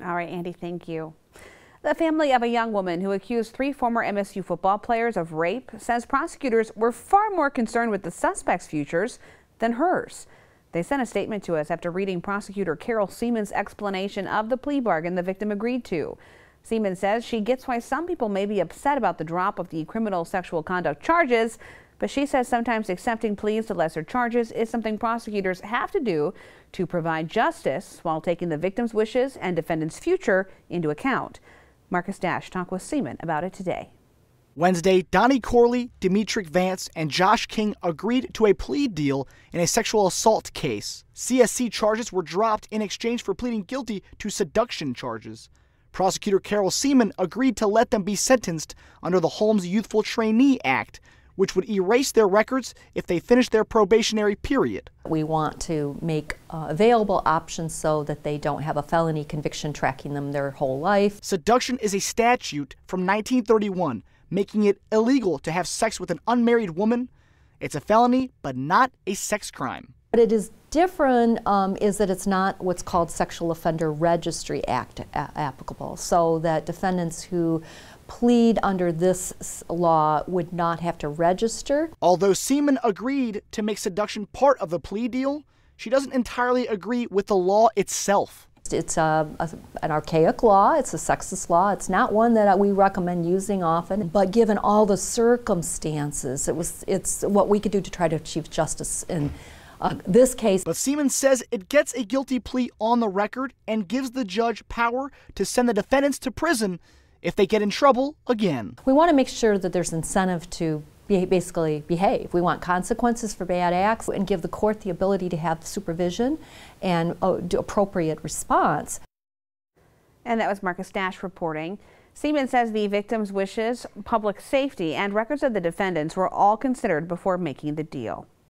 All right, Andy, thank you. The family of a young woman who accused 3 former MSU football players of rape says prosecutors were far more concerned with the suspects' futures than hers. They sent a statement to us after reading prosecutor Carol Seaman's explanation of the plea bargain the victim agreed to. Seaman says she gets why some people may be upset about the drop of the criminal sexual conduct charges, but she says sometimes accepting pleas to lesser charges is something prosecutors have to do to provide justice while taking the victim's wishes and defendant's future into account. Marcus Dash talked with Seaman about it today. Wednesday, Donnie Corley, Demetric Vance, and Josh King agreed to a plea deal in a sexual assault case. CSC charges were dropped in exchange for pleading guilty to seduction charges. Prosecutor Carol Seaman agreed to let them be sentenced under the Holmes Youthful Trainee Act, which would erase their records if they finished their probationary period. We want to make available options so that they don't have a felony conviction tracking them their whole life. Seduction is a statute from 1931, making it illegal to have sex with an unmarried woman. It's a felony, but not a sex crime. What it is different is that it's not what's called Sexual Offender Registry Act applicable, so that defendants who plead under this law would not have to register. Although Seaman agreed to make seduction part of the plea deal, she doesn't entirely agree with the law itself. It's an archaic law, it's a sexist law, it's not one that we recommend using often, but given all the circumstances, it's what we could do to try to achieve justice in this case. But Seaman says it gets a guilty plea on the record and gives the judge power to send the defendants to prison if they get in trouble again. We want to make sure that there's incentive to basically behave. We want consequences for bad acts and give the court the ability to have supervision and do appropriate response. And that was Marcus Dash reporting. Seaman says the victim's wishes, public safety, and records of the defendants were all considered before making the deal.